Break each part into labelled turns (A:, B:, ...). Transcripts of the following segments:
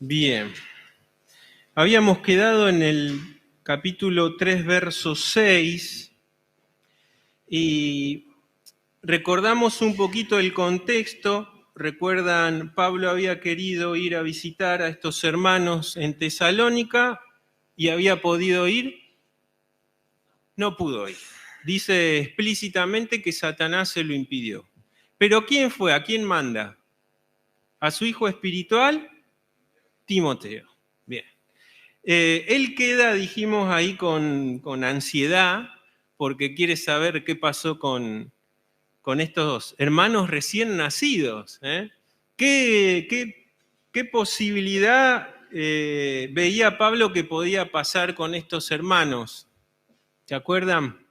A: Bien, habíamos quedado en el capítulo 3, verso 6, y recordamos un poquito el contexto. Recuerdan, Pablo había querido ir a visitar a estos hermanos en Tesalónica y había podido ir, no pudo ir. Dice explícitamente que Satanás se lo impidió. Pero ¿quién fue? ¿A quién manda? ¿A su hijo espiritual? Timoteo. Bien. Él queda, dijimos, ahí con ansiedad porque quiere saber qué pasó con estos hermanos recién nacidos. ¿Qué posibilidad veía Pablo que podía pasar con estos hermanos? ¿Se acuerdan?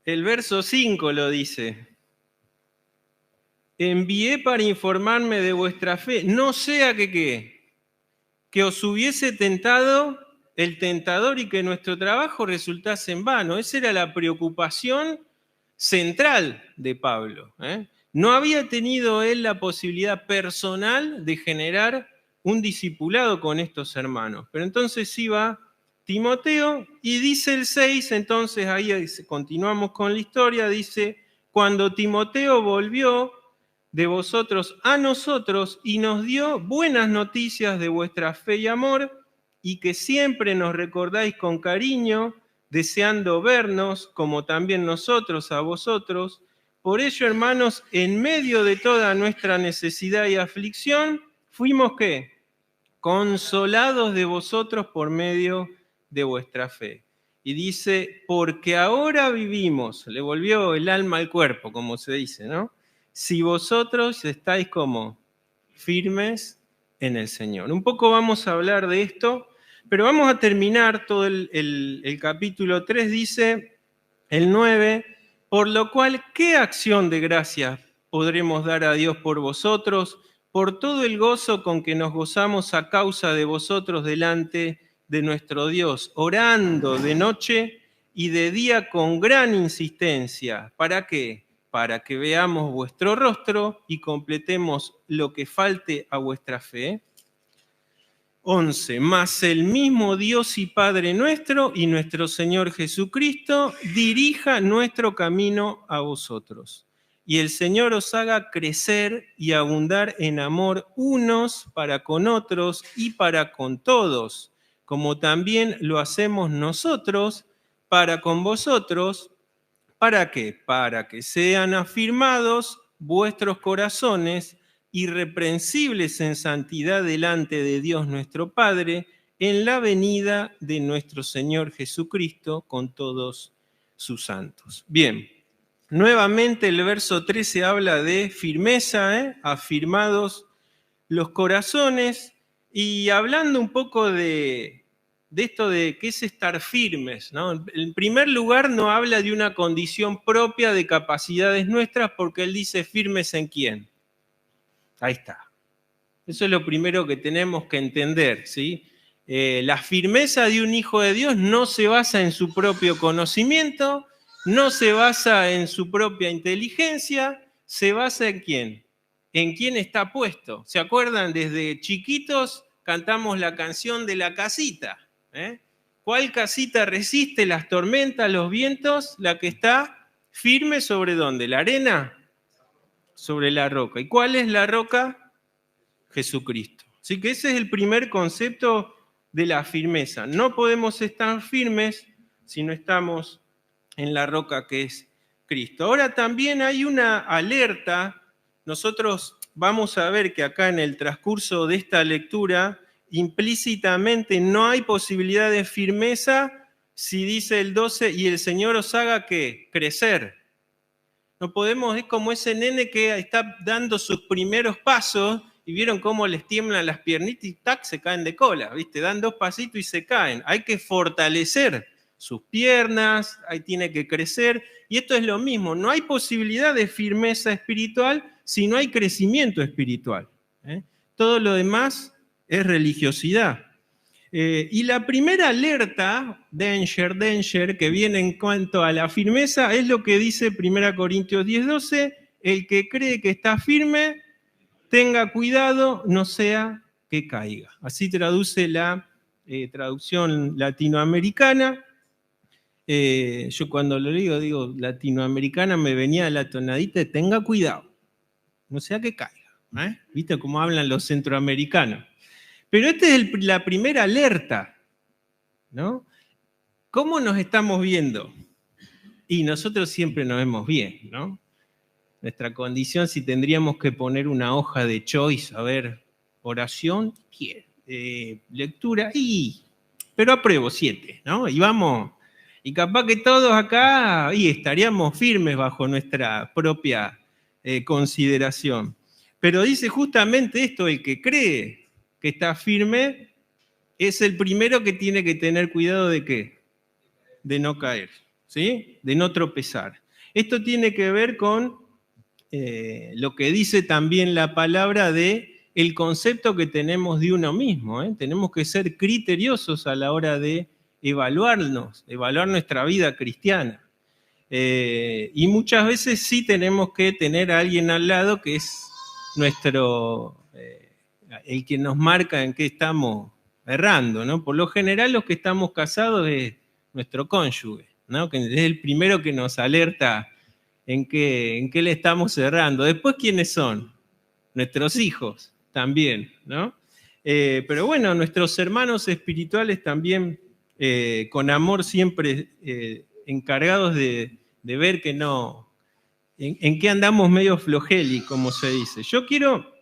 A: El verso 5 lo dice. Envié para informarme de vuestra fe, no sea que os hubiese tentado el tentador y que nuestro trabajo resultase en vano. Esa era la preocupación central de Pablo. No había tenido él la posibilidad personal de generar un discipulado con estos hermanos. Pero entonces iba Timoteo y dice el 6, entonces ahí continuamos con la historia, dice, cuando Timoteo volvió de vosotros a nosotros y nos dio buenas noticias de vuestra fe y amor, y que siempre nos recordáis con cariño, deseando vernos, como también nosotros a vosotros. Por ello, hermanos, en medio de toda nuestra necesidad y aflicción, fuimos ¿qué? Consolados de vosotros por medio de vuestra fe. Y dice, porque ahora vivimos, le volvió el alma al cuerpo, como se dice, ¿no? Si vosotros estáis como firmes en el Señor. Un poco vamos a hablar de esto, pero vamos a terminar todo el capítulo 3, dice el 9, por lo cual, ¿qué acción de gracias podremos dar a Dios por vosotros, por todo el gozo con que nos gozamos a causa de vosotros delante de nuestro Dios, orando de noche y de día con gran insistencia? ¿Para qué? Para que veamos vuestro rostro y completemos lo que falte a vuestra fe. 11. Mas el mismo Dios y Padre nuestro y nuestro Señor Jesucristo dirija nuestro camino a vosotros. Y el Señor os haga crecer y abundar en amor unos para con otros y para con todos, como también lo hacemos nosotros para con vosotros. ¿Para qué? Para que sean afirmados vuestros corazones, irreprensibles en santidad delante de Dios nuestro Padre, en la venida de nuestro Señor Jesucristo con todos sus santos. Bien, nuevamente el verso 13 habla de firmeza, afirmados los corazones, y hablando un poco de esto de qué es estar firmes, ¿no? En primer lugar, no habla de una condición propia de capacidades nuestras, porque él dice firmes en quién. Ahí está. Eso es lo primero que tenemos que entender, ¿sí? La firmeza de un hijo de Dios no se basa en su propio conocimiento, no se basa en su propia inteligencia, se basa en quién. En quién está puesto. ¿Se acuerdan? Desde chiquitos cantamos la canción de la casita. ¿Cuál casita resiste las tormentas, los vientos? La que está firme sobre ¿dónde? ¿La arena? Sobre la roca. ¿Y cuál es la roca? Jesucristo. Así que ese es el primer concepto de la firmeza. No podemos estar firmes si no estamos en la roca que es Cristo. Ahora también hay una alerta. Nosotros vamos a ver que acá en el transcurso de esta lectura, implícitamente no hay posibilidad de firmeza si dice el 12, y el Señor os haga ¿qué? Crecer. No podemos, es como ese nene que está dando sus primeros pasos y vieron cómo les tiemblan las piernitas y ¡tac! Se caen de cola, ¿viste? Dan 2 pasitos y se caen. Hay que fortalecer sus piernas, ahí tiene que crecer. Y esto es lo mismo, no hay posibilidad de firmeza espiritual si no hay crecimiento espiritual. Todo lo demás es religiosidad. Y la primera alerta, danger, que viene en cuanto a la firmeza, es lo que dice 1 Corintios 10:12, el que cree que está firme, tenga cuidado, no sea que caiga. Así traduce la traducción latinoamericana. Yo cuando lo digo latinoamericana, me venía la tonadita de tenga cuidado, no sea que caiga. ¿Viste cómo hablan los centroamericanos? Pero esta es la primera alerta, ¿no? ¿Cómo nos estamos viendo? Y nosotros siempre nos vemos bien, ¿no? Nuestra condición, si tendríamos que poner una hoja de choice, a ver, oración, lectura, pero apruebo 7, ¿no? Y vamos, y capaz que todos acá estaríamos firmes bajo nuestra propia consideración. Pero dice justamente esto, el que cree que está firme es el primero que tiene que tener cuidado de ¿qué? De no caer, ¿sí? De no tropezar. Esto tiene que ver con lo que dice también la palabra de el concepto que tenemos de uno mismo. Tenemos que ser criteriosos a la hora de evaluarnos, evaluar nuestra vida cristiana. Y muchas veces sí tenemos que tener a alguien al lado que es el que nos marca en qué estamos errando, ¿no? Por lo general los que estamos casados es nuestro cónyuge, ¿no? Que es el primero que nos alerta en qué le estamos errando. Después, ¿quiénes son? Nuestros hijos también, ¿no? Pero bueno, nuestros hermanos espirituales también, con amor siempre encargados de ver que no, en qué andamos medio flojeli, como se dice. Yo quiero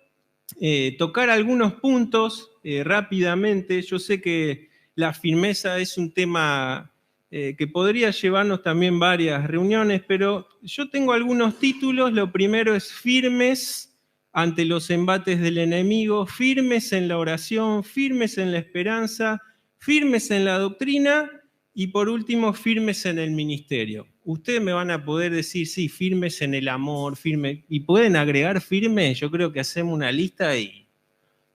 A: tocar algunos puntos rápidamente. Yo sé que la firmeza es un tema que podría llevarnos también varias reuniones, pero yo tengo algunos títulos. Lo primero es firmes ante los embates del enemigo, firmes en la oración, firmes en la esperanza, firmes en la doctrina y por último, firmes en el ministerio. Ustedes me van a poder decir, sí, firmes en el amor, firmes, y pueden agregar firmes. Yo creo que hacemos una lista y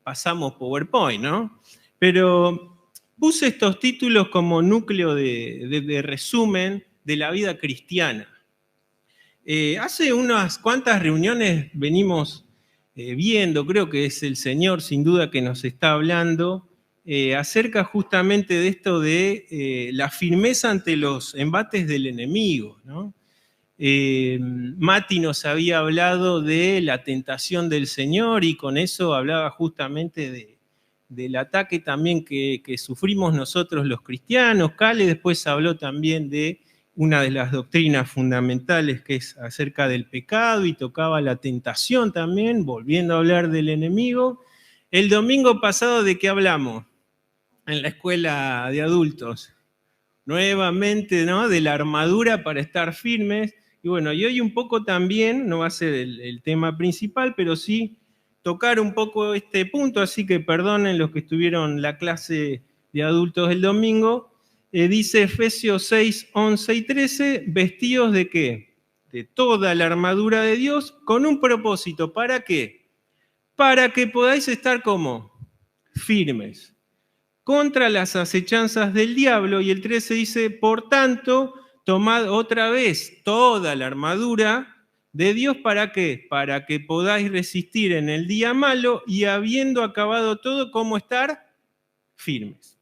A: pasamos PowerPoint, ¿no? Pero puse estos títulos como núcleo de resumen de la vida cristiana. Hace unas cuantas reuniones venimos viendo, creo que es el Señor sin duda que nos está hablando, acerca justamente de esto de la firmeza ante los embates del enemigo, ¿no? Mati nos había hablado de la tentación del Señor y con eso hablaba justamente del ataque también que sufrimos nosotros los cristianos. Cale después habló también de una de las doctrinas fundamentales que es acerca del pecado y tocaba la tentación también, volviendo a hablar del enemigo. El domingo pasado, ¿de qué hablamos? En la escuela de adultos. Nuevamente, ¿no? De la armadura para estar firmes. Y bueno, y hoy un poco también, no va a ser el tema principal, pero sí tocar un poco este punto, así que perdonen los que estuvieron la clase de adultos el domingo. Dice Efesios 6, 11 y 13, vestidos de ¿qué? De toda la armadura de Dios con un propósito. ¿Para qué? Para que podáis estar como firmes contra las acechanzas del diablo. Y el 13 dice, por tanto, tomad otra vez toda la armadura de Dios. ¿Para qué? Para que podáis resistir en el día malo y habiendo acabado todo, ¿cómo estar? Firmes.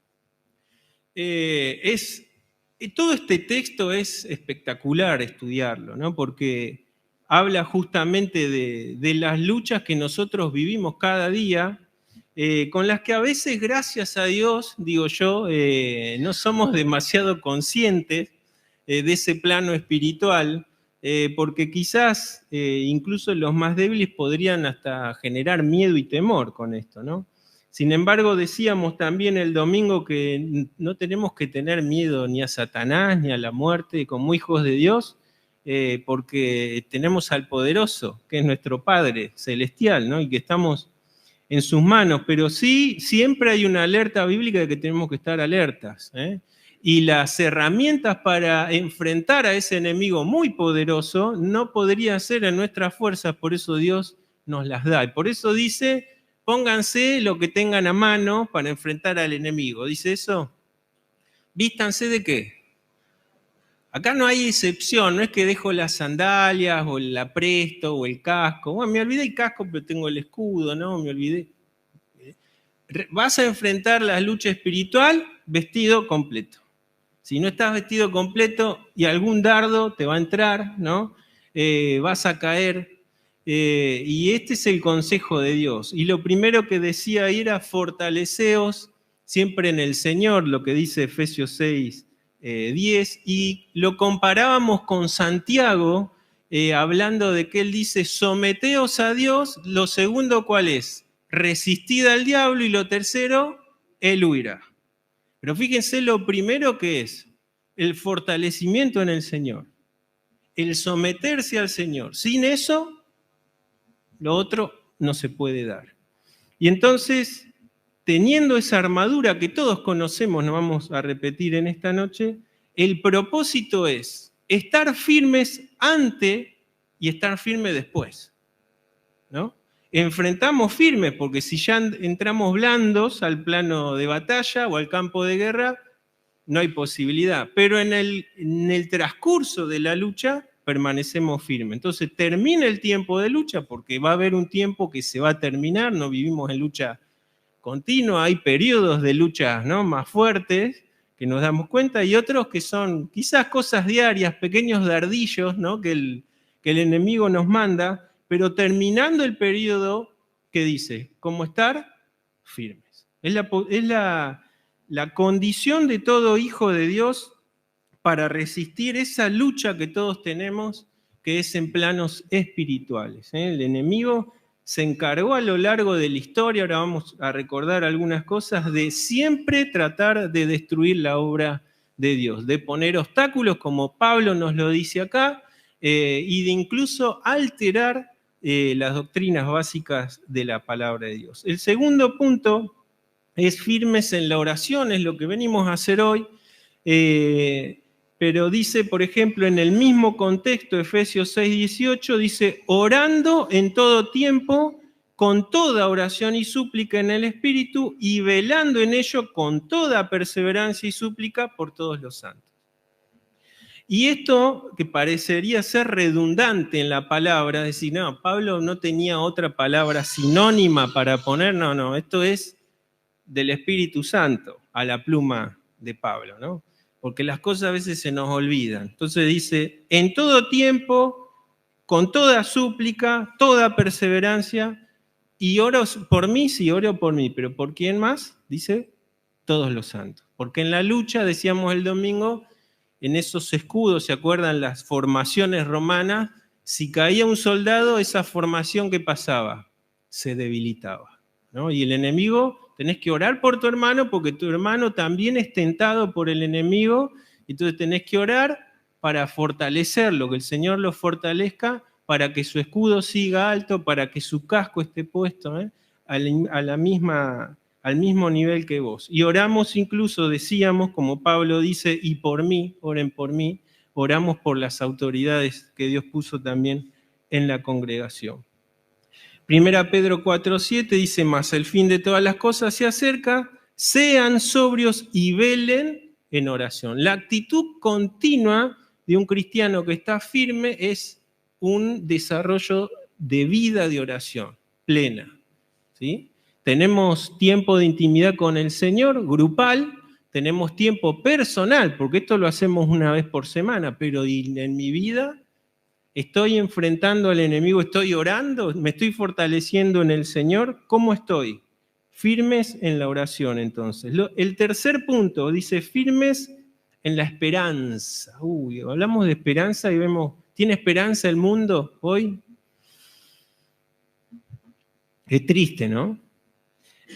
A: Todo este texto es espectacular estudiarlo, ¿no? Porque habla justamente de las luchas que nosotros vivimos cada día, con las que a veces, gracias a Dios, digo yo, no somos demasiado conscientes de ese plano espiritual, porque quizás incluso los más débiles podrían hasta generar miedo y temor con esto, ¿no? Sin embargo, decíamos también el domingo que no tenemos que tener miedo ni a Satanás ni a la muerte como hijos de Dios, porque tenemos al poderoso, que es nuestro Padre celestial, ¿no? Y que estamos en sus manos, pero sí siempre hay una alerta bíblica de que tenemos que estar alertas, ¿eh? Y las herramientas para enfrentar a ese enemigo muy poderoso no podrían ser en nuestras fuerzas, por eso Dios nos las da. Y por eso dice, pónganse lo que tengan a mano para enfrentar al enemigo. ¿Dice eso? ¿Vístanse de qué? Acá no hay excepción, no es que dejo las sandalias o la presto o el casco. Bueno, me olvidé el casco, pero tengo el escudo, ¿no? Me olvidé. Vas a enfrentar la lucha espiritual vestido completo. Si no estás vestido completo y algún dardo te va a entrar, ¿no? Vas a caer. Y este es el consejo de Dios. Y lo primero que decía ahí era fortaleceos siempre en el Señor, lo que dice Efesios 6, 10. Y lo comparábamos con Santiago, hablando de que él dice, someteos a Dios. Lo segundo, ¿cuál es? Resistid al diablo. Y lo tercero, él huirá. Pero fíjense lo primero que es el fortalecimiento en el Señor, el someterse al Señor. Sin eso, lo otro no se puede dar. Y entonces, teniendo esa armadura que todos conocemos, no vamos a repetir en esta noche, el propósito es estar firmes antes y estar firmes después, ¿no? Enfrentamos firmes, porque si ya entramos blandos al plano de batalla o al campo de guerra, no hay posibilidad. Pero en el transcurso de la lucha permanecemos firmes. Entonces termina el tiempo de lucha, porque va a haber un tiempo que se va a terminar, no vivimos en lucha continua, hay periodos de lucha, ¿no?, más fuertes que nos damos cuenta, y otros que son quizás cosas diarias, pequeños dardillos, ¿no?, que el enemigo nos manda, pero terminando el periodo, ¿qué dice? ¿Cómo estar? Firmes. Es la condición de todo hijo de Dios para resistir esa lucha que todos tenemos, que es en planos espirituales. El enemigo se encargó a lo largo de la historia, ahora vamos a recordar algunas cosas, de siempre tratar de destruir la obra de Dios, de poner obstáculos, como Pablo nos lo dice acá, y de incluso alterar las doctrinas básicas de la palabra de Dios. El segundo punto es firmes en la oración, es lo que venimos a hacer hoy, pero dice, por ejemplo, en el mismo contexto, Efesios 6, 18, dice, orando en todo tiempo, con toda oración y súplica en el Espíritu, y velando en ello con toda perseverancia y súplica por todos los santos. Y esto, que parecería ser redundante en la palabra, es decir, no, Pablo no tenía otra palabra sinónima para poner, no, esto es del Espíritu Santo a la pluma de Pablo, ¿no? Porque las cosas a veces se nos olvidan. Entonces dice, en todo tiempo, con toda súplica, toda perseverancia, y oro por mí, sí, oro por mí, pero ¿por quién más? Dice, todos los santos. Porque en la lucha, decíamos el domingo, en esos escudos, ¿se acuerdan las formaciones romanas? Si caía un soldado, esa formación, ¿qué pasaba? Se debilitaba, ¿no? Y el enemigo, tenés que orar por tu hermano, porque tu hermano también es tentado por el enemigo, entonces tenés que orar para fortalecerlo, que el Señor lo fortalezca, para que su escudo siga alto, para que su casco esté puesto al mismo nivel que vos. Y oramos incluso, decíamos, como Pablo dice, y por mí, oren por mí, oramos por las autoridades que Dios puso también en la congregación. Primera Pedro 4:7 dice, mas el fin de todas las cosas se acerca, sean sobrios y velen en oración. La actitud continua de un cristiano que está firme es un desarrollo de vida de oración plena, ¿sí? Tenemos tiempo de intimidad con el Señor, grupal, tenemos tiempo personal, porque esto lo hacemos una vez por semana, pero en mi vida estoy enfrentando al enemigo, estoy orando, me estoy fortaleciendo en el Señor. ¿Cómo estoy? Firmes en la oración, entonces. El tercer punto dice firmes en la esperanza. Hablamos de esperanza y vemos, ¿tiene esperanza el mundo hoy? Es triste, ¿no?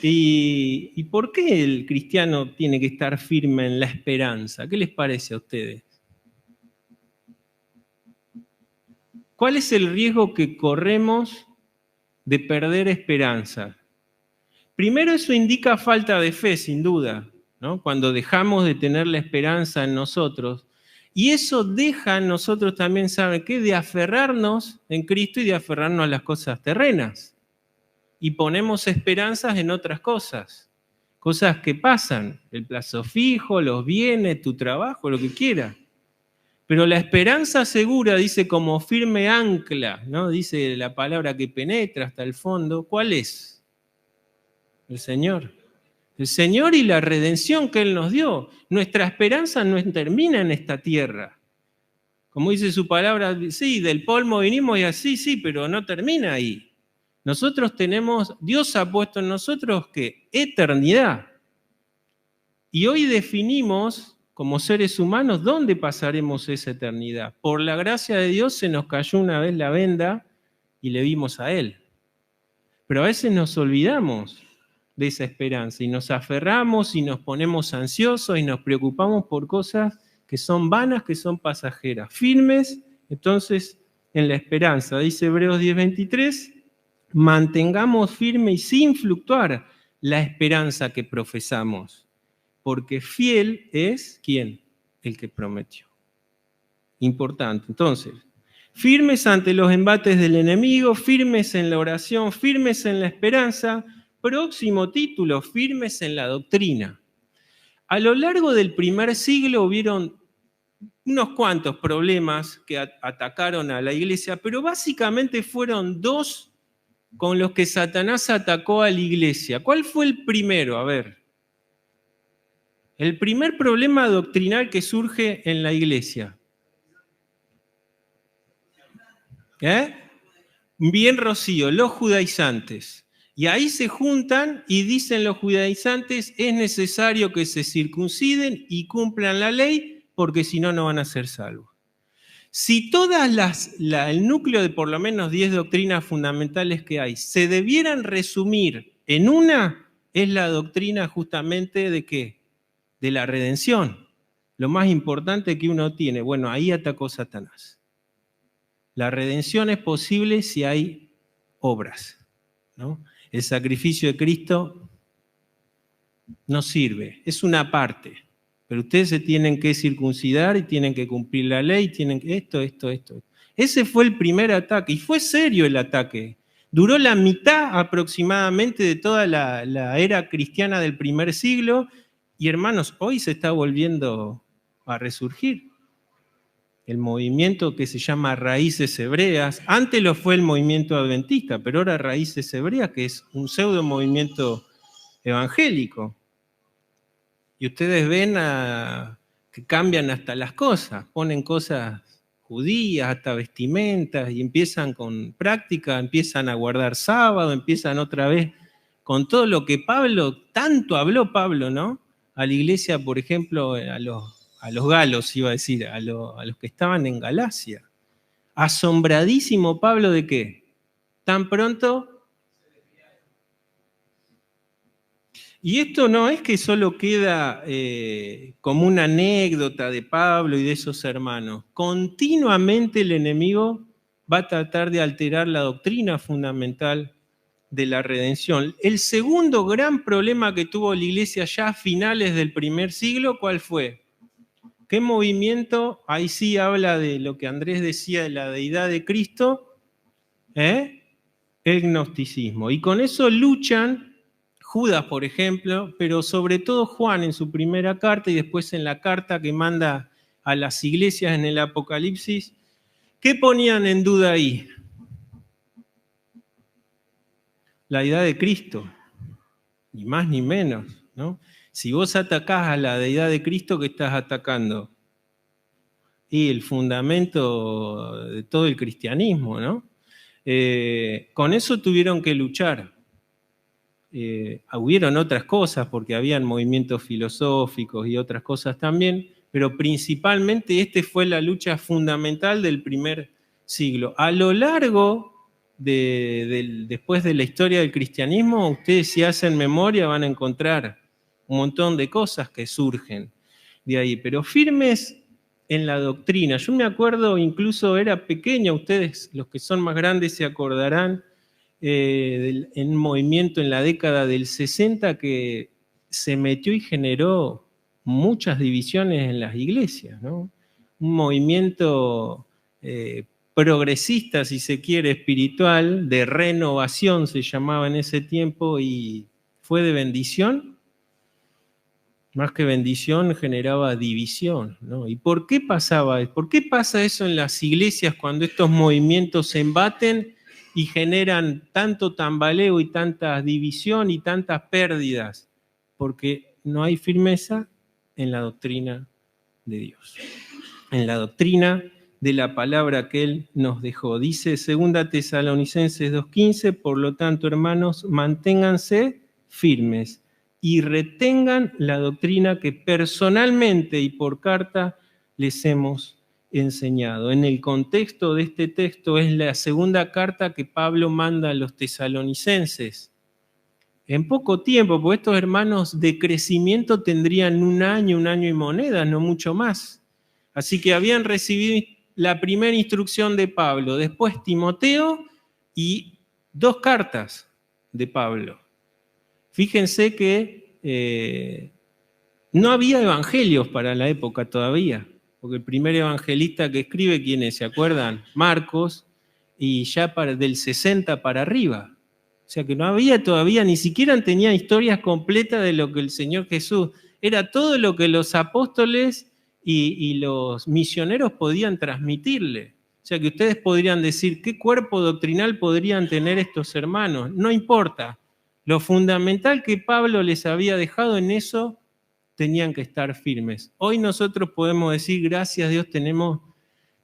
A: ¿Y por qué el cristiano tiene que estar firme en la esperanza? ¿Qué les parece a ustedes? ¿Cuál es el riesgo que corremos de perder esperanza? Primero, eso indica falta de fe, sin duda, ¿no? Cuando dejamos de tener la esperanza en nosotros. Y eso deja en nosotros también, ¿saben qué? De aferrarnos en Cristo y de aferrarnos a las cosas terrenas. Y ponemos esperanzas en otras cosas que pasan, el plazo fijo, los bienes, tu trabajo, lo que quieras. Pero la esperanza segura, dice, como firme ancla, ¿no? Dice la palabra que penetra hasta el fondo. ¿Cuál es? El Señor. El Señor y la redención que Él nos dio. Nuestra esperanza no termina en esta tierra. Como dice su palabra, sí, del polvo vinimos y así, sí, pero no termina ahí. Nosotros tenemos, Dios ha puesto en nosotros, ¿qué? Eternidad. Y hoy definimos, como seres humanos, dónde pasaremos esa eternidad. Por la gracia de Dios se nos cayó una vez la venda y le vimos a Él. Pero a veces nos olvidamos de esa esperanza y nos aferramos y nos ponemos ansiosos y nos preocupamos por cosas que son vanas, que son pasajeras. Firmes, entonces, en la esperanza. Dice Hebreos 10:23, mantengamos firme y sin fluctuar la esperanza que profesamos, porque fiel es, ¿quién? El que prometió. Importante. Entonces, firmes ante los embates del enemigo, firmes en la oración, firmes en la esperanza. Próximo título, firmes en la doctrina. A lo largo del primer siglo hubieron unos cuantos problemas que atacaron a la iglesia, pero básicamente fueron dos con los que Satanás atacó a la iglesia. ¿Cuál fue el primero? A ver. El primer problema doctrinal que surge en la iglesia. Bien, Rocío, los judaizantes. Y ahí se juntan y dicen los judaizantes, es necesario que se circunciden y cumplan la ley, porque si no, no van a ser salvos. Si todas el núcleo de por lo menos 10 doctrinas fundamentales que hay se debieran resumir en una, es la doctrina justamente de ¿qué? De la redención. Lo más importante que uno tiene. Bueno, ahí atacó Satanás. La redención es posible si hay obras, ¿no? El sacrificio de Cristo no sirve, es una parte. Pero ustedes se tienen que circuncidar y tienen que cumplir la ley, tienen que esto. Ese fue el primer ataque y fue serio el ataque. Duró la mitad aproximadamente de toda la era cristiana del primer siglo y hermanos, hoy se está volviendo a resurgir. El movimiento que se llama Raíces Hebreas, antes lo fue el movimiento adventista, pero ahora Raíces Hebreas, que es un pseudo movimiento evangélico. Y ustedes ven que cambian hasta las cosas, ponen cosas judías, hasta vestimentas, y empiezan con práctica, empiezan a guardar sábado, empiezan otra vez con todo lo que tanto habló Pablo, ¿no? A la iglesia, por ejemplo, a los galos, iba a decir, a los que estaban en Galacia. Asombradísimo Pablo de qué. Tan pronto. Y esto no es que solo queda como una anécdota de Pablo y de esos hermanos. Continuamente el enemigo va a tratar de alterar la doctrina fundamental de la redención. El segundo gran problema que tuvo la iglesia ya a finales del primer siglo, ¿cuál fue? ¿Qué movimiento? Ahí sí habla de lo que Andrés decía de la deidad de Cristo, el gnosticismo. Y con eso luchan Judas, por ejemplo, pero sobre todo Juan en su primera carta y después en la carta que manda a las iglesias en el Apocalipsis. ¿Qué ponían en duda ahí? La deidad de Cristo, ni más ni menos, ¿no? Si vos atacás a la deidad de Cristo, ¿qué estás atacando? Y el fundamento de todo el cristianismo, ¿no? Con eso tuvieron que luchar. Hubieron otras cosas, porque habían movimientos filosóficos y otras cosas también, pero principalmente fue la lucha fundamental del primer siglo. A lo largo después de la historia del cristianismo, ustedes si hacen memoria van a encontrar un montón de cosas que surgen de ahí, pero firmes en la doctrina. Yo me acuerdo, incluso era pequeño, ustedes los que son más grandes se acordarán, en un movimiento en la década del 60 que se metió y generó muchas divisiones en las iglesias, ¿no? Un movimiento progresista, si se quiere, espiritual, de renovación se llamaba en ese tiempo y fue de bendición. Más que bendición, generaba división, ¿no? ¿Y por qué pasaba eso? ¿Por qué pasa eso en las iglesias cuando estos movimientos se embaten y generan tanto tambaleo y tanta división y tantas pérdidas? Porque no hay firmeza en la doctrina de Dios, en la doctrina de la palabra que Él nos dejó. Dice 2 Tesalonicenses 2:15, por lo tanto, hermanos, manténganse firmes y retengan la doctrina que personalmente y por carta les hemos enseñado. En el contexto de este texto es la segunda carta que Pablo manda a los tesalonicenses. En poco tiempo, porque estos hermanos de crecimiento tendrían un año y moneda, no mucho más. Así que habían recibido la primera instrucción de Pablo, después Timoteo y 2 cartas de Pablo. Fíjense que no había evangelios para la época todavía, porque el primer evangelista que escribe, ¿quién es? ¿Se acuerdan? Marcos, y ya del 60 para arriba. O sea que no había todavía, ni siquiera tenía historias completas de lo que el Señor Jesús, era todo lo que los apóstoles y los misioneros podían transmitirle. O sea que ustedes podrían decir, ¿qué cuerpo doctrinal podrían tener estos hermanos? No importa. Lo fundamental que Pablo les había dejado en eso, tenían que estar firmes. Hoy nosotros podemos decir, gracias a Dios tenemos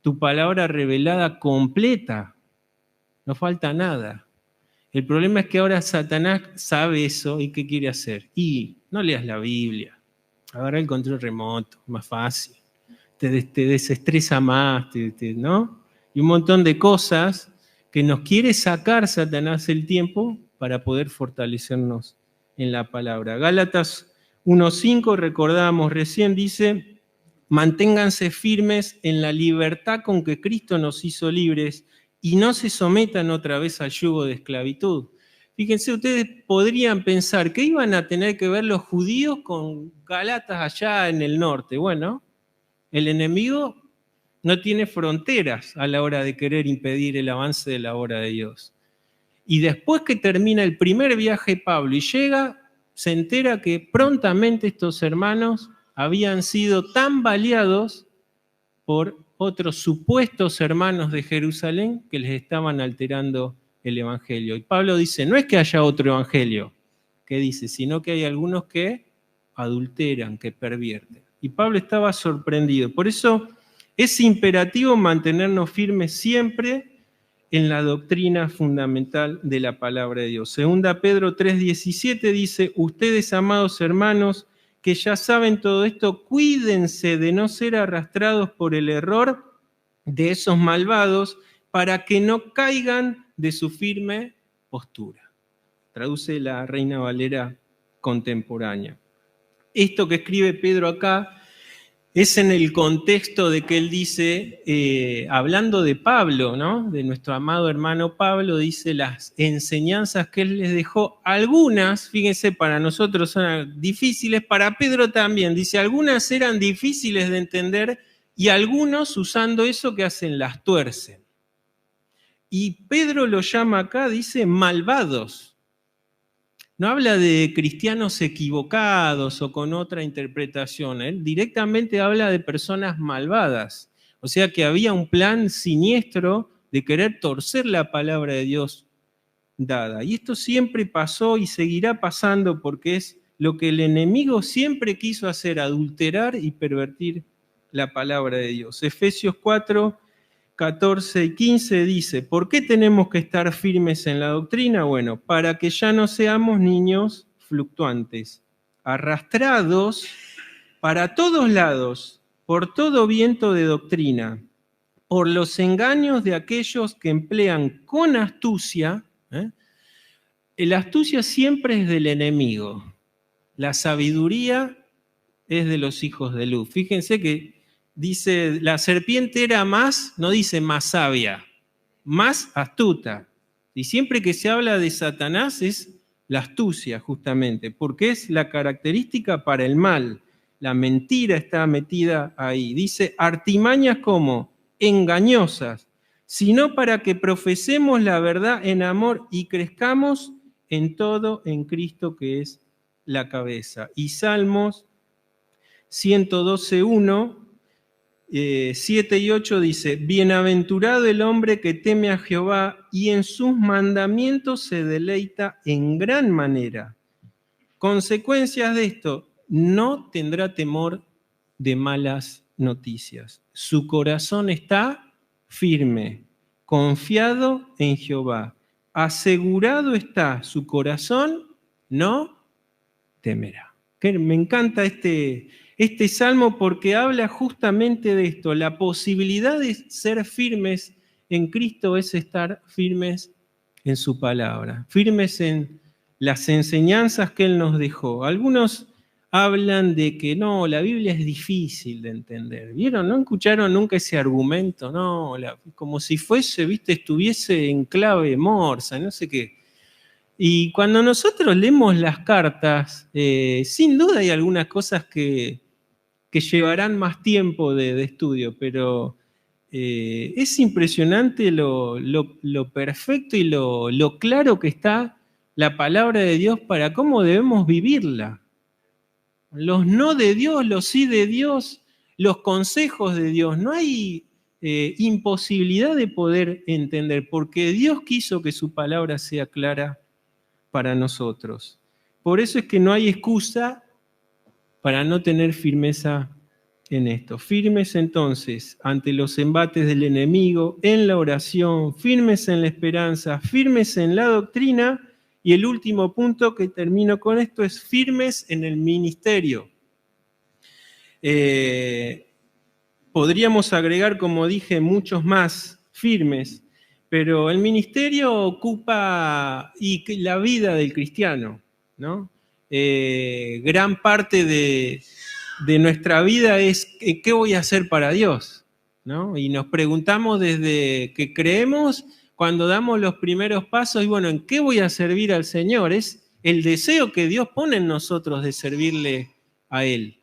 A: tu palabra revelada completa. No falta nada. El problema es que ahora Satanás sabe eso y ¿qué quiere hacer? Y no leas la Biblia. Agarra el control remoto, más fácil. Te desestresa más, ¿no? Y un montón de cosas que nos quiere sacar Satanás el tiempo para poder fortalecernos en la palabra. Gálatas 1:5, recordamos recién, dice, manténganse firmes en la libertad con que Cristo nos hizo libres y no se sometan otra vez al yugo de esclavitud. Fíjense, ustedes podrían pensar que iban a tener que ver los judíos con Gálatas allá en el norte. Bueno, el enemigo no tiene fronteras a la hora de querer impedir el avance de la obra de Dios. Y después que termina el primer viaje Pablo y llega, se entera que prontamente estos hermanos habían sido tan baleados por otros supuestos hermanos de Jerusalén que les estaban alterando el evangelio. Y Pablo dice, no es que haya otro evangelio, que dice, sino que hay algunos que adulteran, que pervierten. Y Pablo estaba sorprendido. Por eso es imperativo mantenernos firmes siempre en la doctrina fundamental de la palabra de Dios. Segunda Pedro 3:17 dice, ustedes, amados hermanos, que ya saben todo esto, cuídense de no ser arrastrados por el error de esos malvados para que no caigan de su firme postura. Traduce la Reina Valera contemporánea. Esto que escribe Pedro acá es en el contexto de que él dice, hablando de Pablo, ¿no? De nuestro amado hermano Pablo, dice las enseñanzas que él les dejó. Algunas, fíjense, para nosotros son difíciles, para Pedro también. Dice, algunas eran difíciles de entender y algunos, usando eso que hacen, las tuercen. Y Pedro lo llama acá, dice, malvados. No habla de cristianos equivocados o con otra interpretación. Él directamente habla de personas malvadas. O sea que había un plan siniestro de querer torcer la palabra de Dios dada. Y esto siempre pasó y seguirá pasando porque es lo que el enemigo siempre quiso hacer, adulterar y pervertir la palabra de Dios. Efesios 4, 14 y 15 dice, ¿por qué tenemos que estar firmes en la doctrina? Bueno, para que ya no seamos niños fluctuantes, arrastrados para todos lados, por todo viento de doctrina, por los engaños de aquellos que emplean con astucia. La astucia siempre es del enemigo, la sabiduría es de los hijos de luz. Fíjense que dice, la serpiente era más, no dice más sabia, más astuta. Y siempre que se habla de Satanás es la astucia, justamente, porque es la característica para el mal. La mentira está metida ahí. Dice, artimañas como engañosas, sino para que profesemos la verdad en amor y crezcamos en todo en Cristo que es la cabeza. Y Salmos 112.1, 7 y 8 dice, bienaventurado el hombre que teme a Jehová y en sus mandamientos se deleita en gran manera. Consecuencias de esto, no tendrá temor de malas noticias. Su corazón está firme, confiado en Jehová. Asegurado está su corazón, no temerá. Me encanta este salmo porque habla justamente de esto. La posibilidad de ser firmes en Cristo es estar firmes en su palabra, firmes en las enseñanzas que Él nos dejó. Algunos hablan de que no, la Biblia es difícil de entender. ¿Vieron? ¿No escucharon nunca ese argumento? No, como si fuese, viste, estuviese en clave morsa, no sé qué. Y cuando nosotros leemos las cartas, sin duda hay algunas cosas que llevarán más tiempo de estudio, pero es impresionante lo perfecto y lo claro que está la palabra de Dios para cómo debemos vivirla. Los no de Dios, los sí de Dios, los consejos de Dios. No hay imposibilidad de poder entender, porque Dios quiso que su palabra sea clara para nosotros. Por eso es que no hay excusa para no tener firmeza en esto. Firmes entonces ante los embates del enemigo, en la oración, firmes en la esperanza, firmes en la doctrina, y el último punto que termino con esto es firmes en el ministerio. Podríamos agregar, como dije, muchos más firmes, pero el ministerio ocupa la vida del cristiano, ¿no? Gran parte de nuestra vida es ¿qué voy a hacer para Dios? ¿No? Y nos preguntamos desde que creemos, cuando damos los primeros pasos, y bueno, ¿en qué voy a servir al Señor? Es el deseo que Dios pone en nosotros de servirle a Él.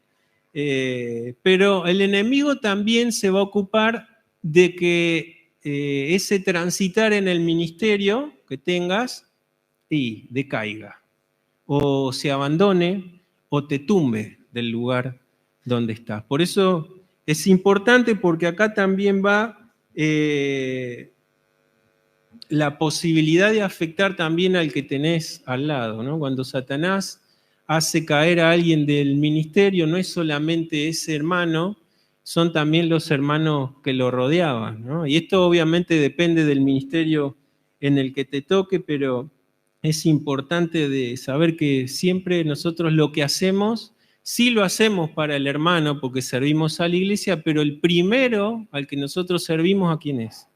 A: Pero el enemigo también se va a ocupar de que ese transitar en el ministerio que tengas y decaiga, o se abandone, o te tumbe del lugar donde estás. Por eso es importante, porque acá también va la posibilidad de afectar también al que tenés al lado, ¿no? Cuando Satanás hace caer a alguien del ministerio, no es solamente ese hermano, son también los hermanos que lo rodeaban, ¿no? Y esto obviamente depende del ministerio en el que te toque, pero es importante de saber que siempre nosotros lo que hacemos, sí lo hacemos para el hermano porque servimos a la iglesia, pero el primero al que nosotros servimos, ¿a quién es?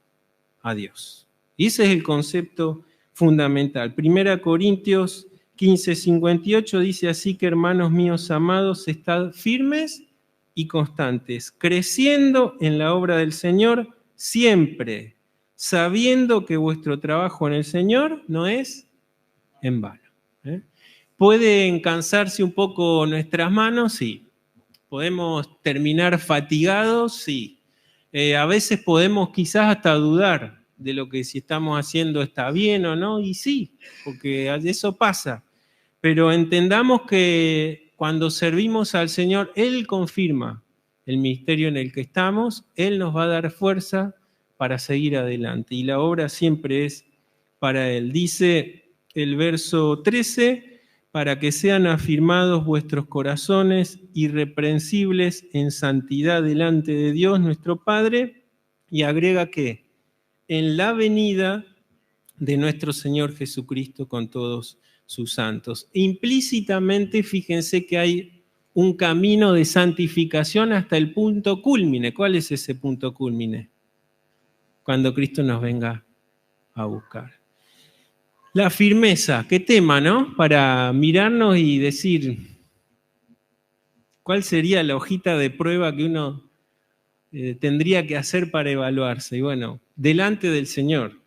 A: A Dios. Y ese es el concepto fundamental. 1 Corintios 15:58 dice así que, hermanos míos amados, estad firmes y constantes, creciendo en la obra del Señor siempre, sabiendo que vuestro trabajo en el Señor no es en vano. ¿Pueden cansarse un poco nuestras manos? Sí. ¿Podemos terminar fatigados? Sí. A veces podemos quizás hasta dudar de lo que si estamos haciendo está bien o no, y sí, porque eso pasa. Pero entendamos que cuando servimos al Señor, Él confirma el ministerio en el que estamos, Él nos va a dar fuerza para seguir adelante, y la obra siempre es para Él. Dice el verso 13, para que sean afirmados vuestros corazones irreprensibles en santidad delante de Dios nuestro Padre, y agrega que en la venida de nuestro Señor Jesucristo con todos sus santos. Implícitamente, fíjense que hay un camino de santificación hasta el punto cúlmine. ¿Cuál es ese punto cúlmine? Cuando Cristo nos venga a buscar. La firmeza, qué tema, ¿no? Para mirarnos y decir, ¿cuál sería la hojita de prueba que uno tendría que hacer para evaluarse? Y bueno, delante del Señor.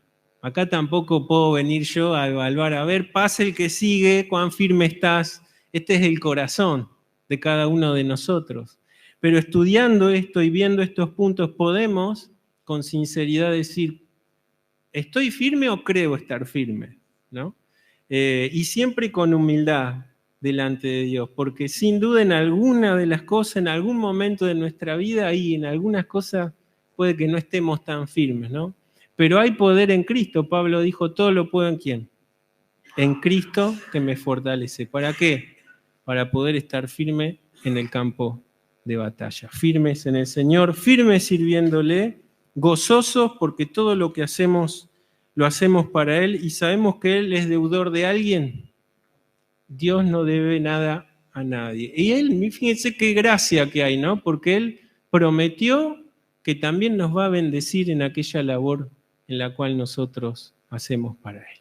A: Acá tampoco puedo venir yo a evaluar, a ver, pasa el que sigue, cuán firme estás. Este es el corazón de cada uno de nosotros. Pero estudiando esto y viendo estos puntos, podemos con sinceridad decir, ¿estoy firme o creo estar firme? ¿No? Y siempre con humildad, delante de Dios, porque sin duda en alguna de las cosas, en algún momento de nuestra vida, ahí en algunas cosas puede que no estemos tan firmes, ¿no? Pero hay poder en Cristo. Pablo dijo, todo lo puedo en ¿quién? En Cristo que me fortalece. ¿Para qué? Para poder estar firme en el campo de batalla. Firmes en el Señor, firmes sirviéndole, gozosos porque todo lo que hacemos lo hacemos para Él y sabemos que Él es deudor de alguien. Dios no debe nada a nadie. Y Él, fíjense qué gracia que hay, ¿no? Porque Él prometió que también nos va a bendecir en aquella labor en la cual nosotros hacemos para Él.